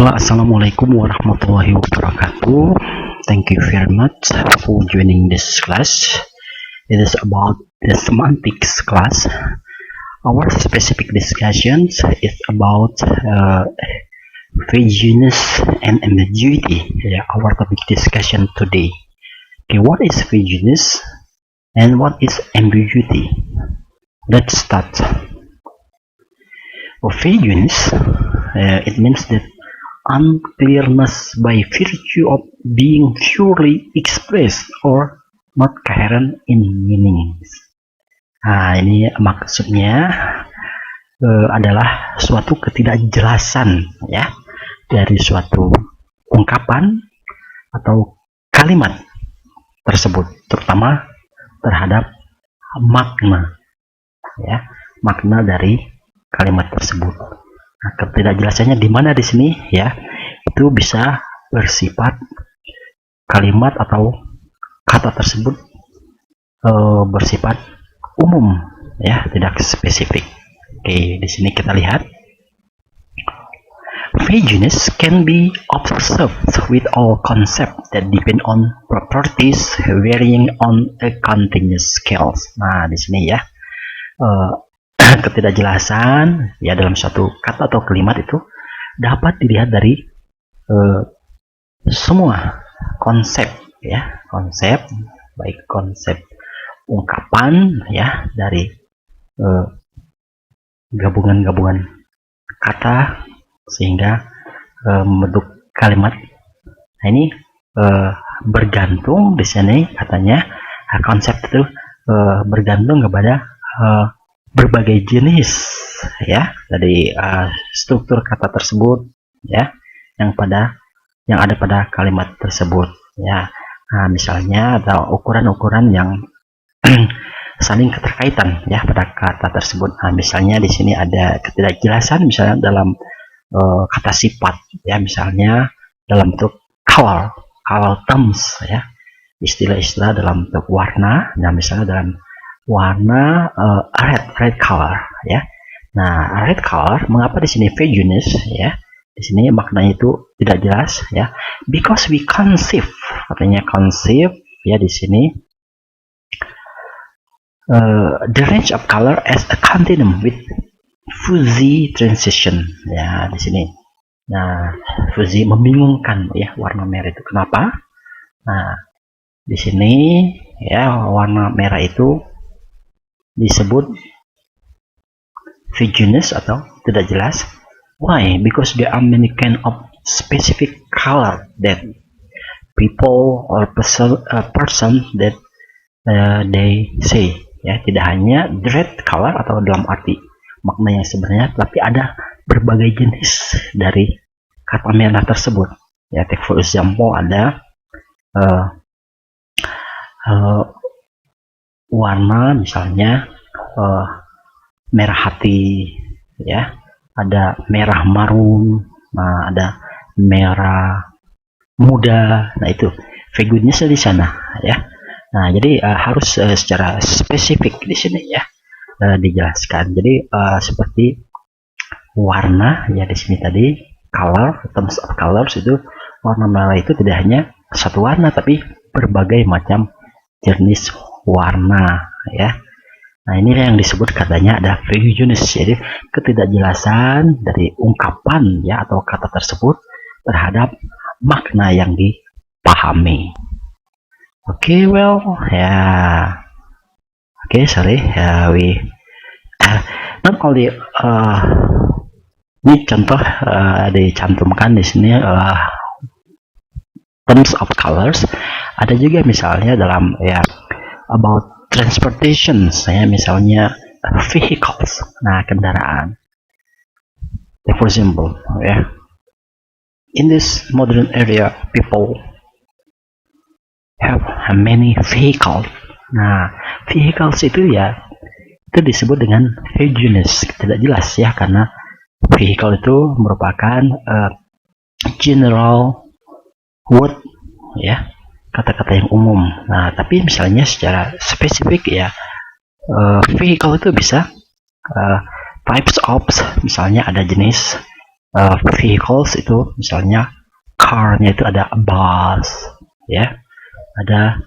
Assalamualaikum warahmatullahi wabarakatuh. Thank you very much for joining this class. It is about the semantics class. Our specific discussions is about vagueness and ambiguity. Our topic discussion today. Okay, what is vagueness and what is ambiguity? Let's start. Vagueness, it means that unclearness by virtue of being purely expressed or not coherent in meanings. Nah, ini maksudnya adalah suatu ketidakjelasan ya dari suatu ungkapan atau kalimat tersebut, terutama terhadap makna ya, makna dari kalimat tersebut. Nah, ketidakjelasannya di mana di sini ya? Itu bisa bersifat kalimat atau kata tersebut bersifat umum ya, tidak spesifik. Oke, di sini kita lihat vagueness can be observed with all concepts that depend on properties varying on a continuous scale. Nah, di sini ya. Ketidakjelasan ya dalam suatu kata atau kalimat itu dapat dilihat dari semua konsep ya, konsep baik konsep ungkapan ya dari gabungan-gabungan kata sehingga membentuk kalimat. Nah, ini bergantung di sini katanya konsep itu bergantung kepada berbagai jenis ya dari struktur kata tersebut ya yang ada pada kalimat tersebut ya. Nah, misalnya ada ukuran-ukuran yang saling keterkaitan ya pada kata tersebut. Nah, misalnya di sini ada ketidakjelasan misalnya dalam kata sifat ya, misalnya dalam bentuk color terms ya, istilah-istilah dalam bentuk warna. Nah, misalnya dalam warna red color ya. Nah, red color, mengapa di sini vagueness ya? Di sini maknanya itu tidak jelas ya. Because we conceive, katanya conceive ya di sini the range of color as a continuum with fuzzy transition ya di sini. Nah, fuzzy membingungkan ya warna merah itu. Kenapa? Nah, di sini ya warna merah itu disebut vagueness atau tidak jelas. Why? Because there are many kind of specific color that people or person that they say ya, tidak hanya red color atau dalam arti makna yang sebenarnya, tapi ada berbagai jenis dari kata merah tersebut ya. Take for example, ada warna misalnya merah hati ya, ada merah marun, nah ada merah muda. Nah, itu vagueness di sana ya. Nah, jadi harus secara spesifik di sini ya dijelaskan. Jadi seperti warna ya di sini tadi color, terms of colors itu warna merah itu tidak hanya satu warna tapi berbagai macam jenis warna ya. Nah, ini yang disebut katanya ada vagueness, jadi ketidakjelasan dari ungkapan ya atau kata tersebut terhadap makna yang dipahami. Okay, well sorry we not only ini contoh dicantumkan di sini terms of colors, ada juga misalnya dalam ya about transportation saya misalnya vehicles, nah kendaraan. For example ya, in this modern area people have many vehicles. Nah, vehicles itu ya itu disebut dengan vagueness, tidak jelas ya, karena vehicle itu merupakan general word ya, kata-kata yang umum. Nah, tapi misalnya secara spesifik ya, vehicle itu bisa types of, misalnya ada jenis vehicles itu misalnya car-nya itu ada bus, ya, ada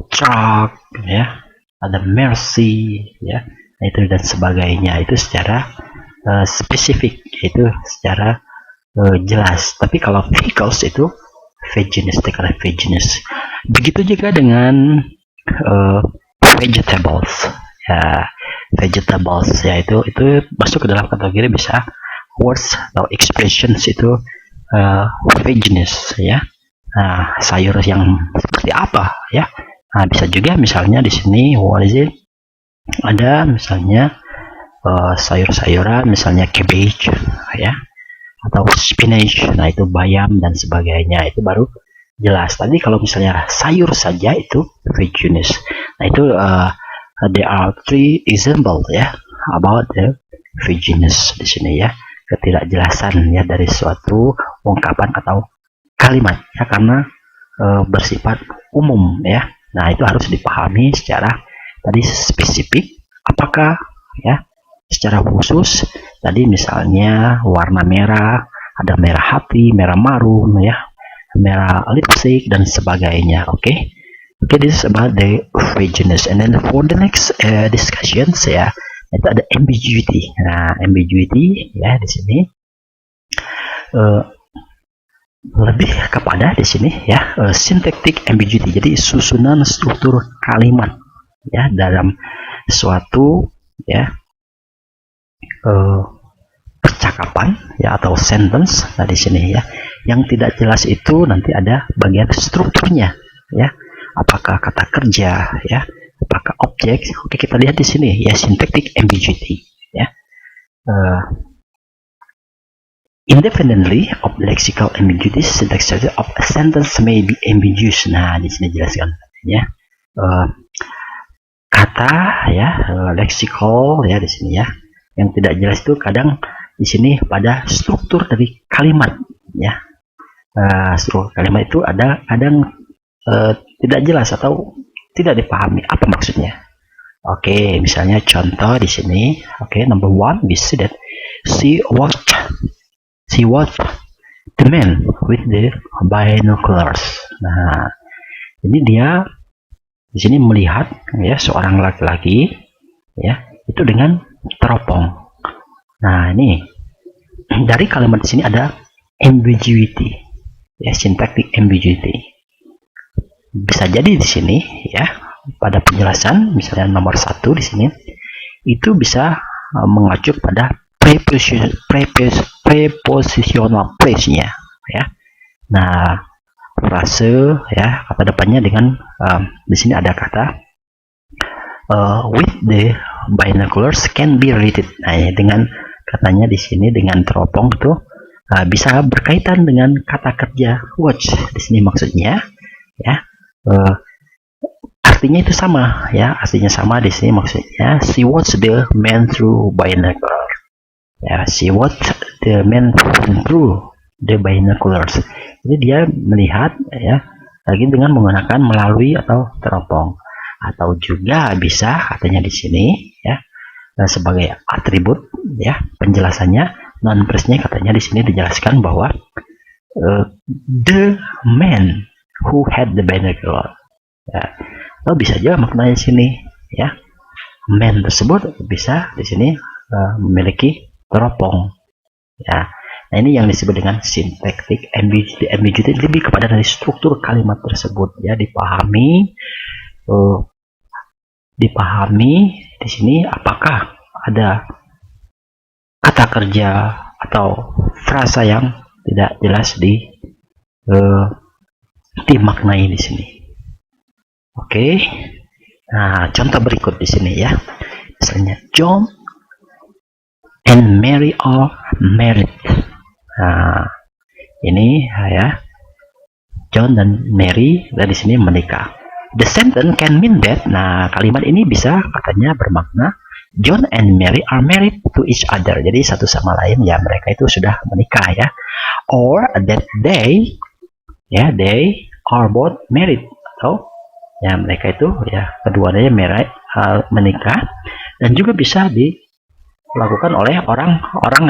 truck, ya, ada mercy, ya, itu dan sebagainya. Itu secara spesifik, itu secara jelas. Tapi kalau vehicles itu vaginous, vaginous. Begitu juga dengan vegetables, ya, vegetables ya, itu masuk ke dalam kategori bisa words atau expressions itu vaginous, ya. Nah, sayur yang seperti apa, ya? Nah, bisa juga misalnya di sini what is it? Ada misalnya sayur-sayuran, misalnya cabbage, ya, atau spinach. Nah, itu bayam dan sebagainya. Itu baru jelas. Tadi kalau misalnya sayur saja itu vaginous. Nah, itu there are three example, ya, about the vaginous di sini, ya, ketidakjelasan, ya, dari suatu ungkapan atau kalimat, ya, karena bersifat umum, ya. Nah, itu harus dipahami secara tadi spesifik, apakah, ya, secara khusus tadi misalnya warna merah, ada merah hati, merah marum, ya, merah lipstick dan sebagainya. Oke, this is about the vaginous. And then for the next discussions, ya, itu ada ambiguity. Nah, ambiguity, ya, di sini lebih kepada di sini, ya, syntactic ambiguity. Jadi susunan struktur kalimat, ya, dalam suatu, ya, percakapan, ya, atau sentence. Nah, di sini, ya, yang tidak jelas itu nanti ada bagian strukturnya, ya, apakah kata kerja, ya, apakah objek. Oke, kita lihat di sini, ya, syntactic ambiguity, ya. Independently of lexical ambiguity, syntax of a sentence may be ambiguous. Nah, di sini jelaskan, ya, kata, ya, lexical, ya, di sini, ya, yang tidak jelas itu kadang di sini pada struktur dari kalimat, ya. Struktur kalimat itu ada kadang tidak jelas atau tidak dipahami apa maksudnya. Oke, misalnya contoh di sini. Oke, number one, we see that she watched the man with the binoculars. Nah, ini dia di sini melihat, ya, seorang laki-laki, ya, itu dengan teropong. Nah, ini dari kalimat di sini ada ambiguity, ya, syntactic ambiguity. Bisa jadi di sini, ya, pada penjelasan misalnya nomor 1 di sini itu bisa mengacu pada prepositional place-nya, ya. Nah, frase, ya, kata depannya dengan di sini ada kata with the binoculars can be related. Nah, ya, dengan katanya di sini dengan teropong itu bisa berkaitan dengan kata kerja watch di sini maksudnya, ya. Artinya itu sama, ya, artinya sama di sini maksudnya she watched the man through binoculars, ya, she watched the man through the binoculars. Jadi dia melihat, ya, lagi dengan menggunakan melalui atau teropong, atau juga bisa katanya di sini, ya, sebagai atribut, ya, penjelasannya non presnya katanya di sini dijelaskan bahwa the man who had the binocular, ya, atau bisa juga maknanya di sini, ya, man tersebut bisa di sini memiliki teropong, ya. Nah, ini yang disebut dengan syntactic ambiguity. Ambiguity lebih kepada dari struktur kalimat tersebut, ya, dipahami di sini apakah ada kata kerja atau frasa yang tidak jelas dimaknai di sini. Oke. Nah, contoh berikut di sini, ya. Misalnya John and Mary are married. Nah, ini, ya, John dan Mary dari sini menikah. The sentence can mean that. Nah, kalimat ini bisa katanya bermakna John and Mary are married to each other. Jadi satu sama lain, ya, mereka itu sudah menikah, ya. Or that they, ya, they are both married, atau, ya, mereka itu, ya, keduanya menikah. Dan juga bisa dilakukan oleh orang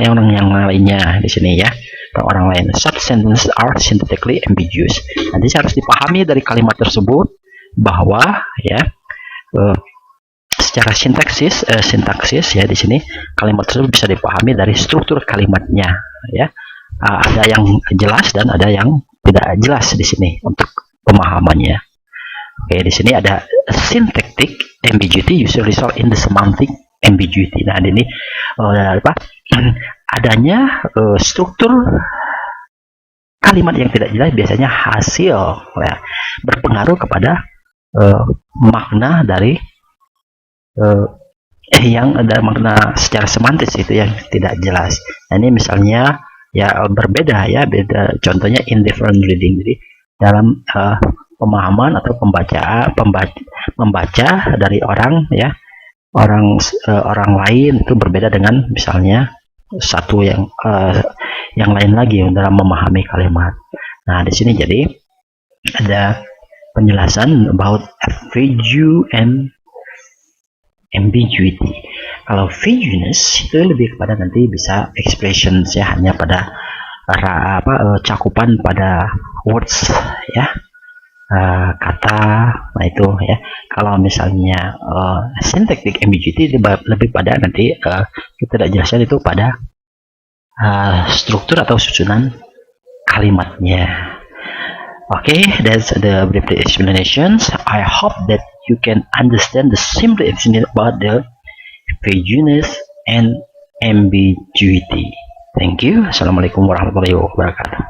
yang lainnya di sini ya, atau orang lain. Such sentences are syntactically ambiguous. Nanti harus dipahami dari kalimat tersebut bahwa ya secara sintaksis ya, di sini kalimat tersebut bisa dipahami dari struktur kalimatnya ya. Ada yang jelas dan ada yang tidak jelas di sini untuk pemahamannya. Oke, di sini ada syntactic ambiguity usually result in the semantic ambiguity. Nah, ini adanya struktur kalimat yang tidak jelas biasanya hasil ya, berpengaruh kepada makna dari yang ada makna secara semantis itu yang tidak jelas. Nah, ini misalnya ya berbeda ya, beda contohnya indifferent reading. Jadi dalam pemahaman atau membaca dari orang ya, orang lain itu berbeda dengan misalnya satu yang lain lagi dalam memahami kalimat. Nah, di sini jadi ada penjelasan about vague and ambiguity. Kalau vagueness itu lebih kepada nanti bisa expressions ya, hanya pada cakupan pada words ya, kata. Nah, itu ya. Kalau misalnya syntactic ambiguity lebih pada nanti kita tidak jelaskan itu pada struktur atau susunan kalimatnya. Okay, that's the brief explanations. I hope that you can understand the simple explanation about the vagueness and ambiguity. Thank you. Assalamualaikum warahmatullahi wabarakatuh.